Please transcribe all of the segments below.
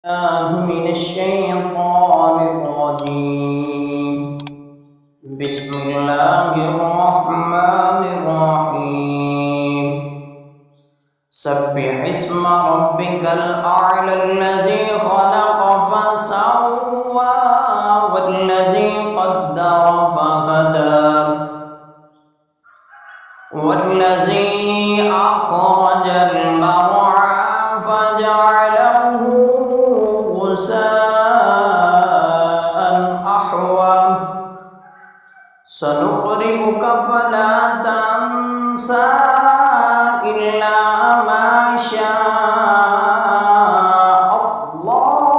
من الشيطان الرجيم. بسم الله الرحمن الرحيم. سبح اسم ربك الأعلى الذي خلق فسوى والذي قدر فهدى والذي أخرج المرعى فجعله غثاء أحوى سنقرئك فلا تنسى إلا ما شاء الله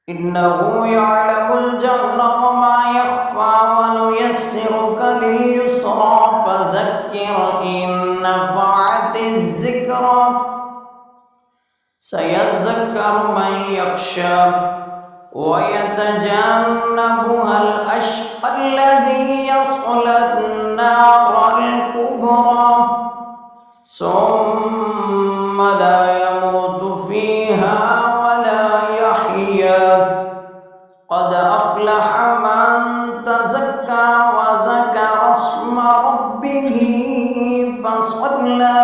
إنه يعلم الجهر وما يخفى ونيسرك لليسرى فذكر إن نفعت الذكرى سيذكر من يخشى ويتجنبها الأشقى الذي يصلى النار الكبرى ثم لا يموت فيها ولا يحيا قد أفلح من تزكى وذكر اسم ربه فصلى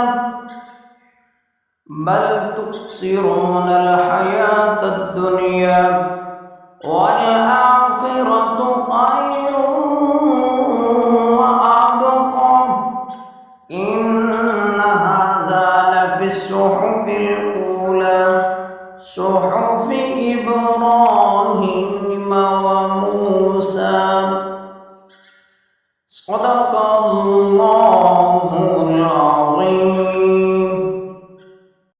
بل تؤثرون الحياة الدنيا والآخرة خير وأبقى إن هذا لفي الصحف الأولى صحف إبراهيم وموسى.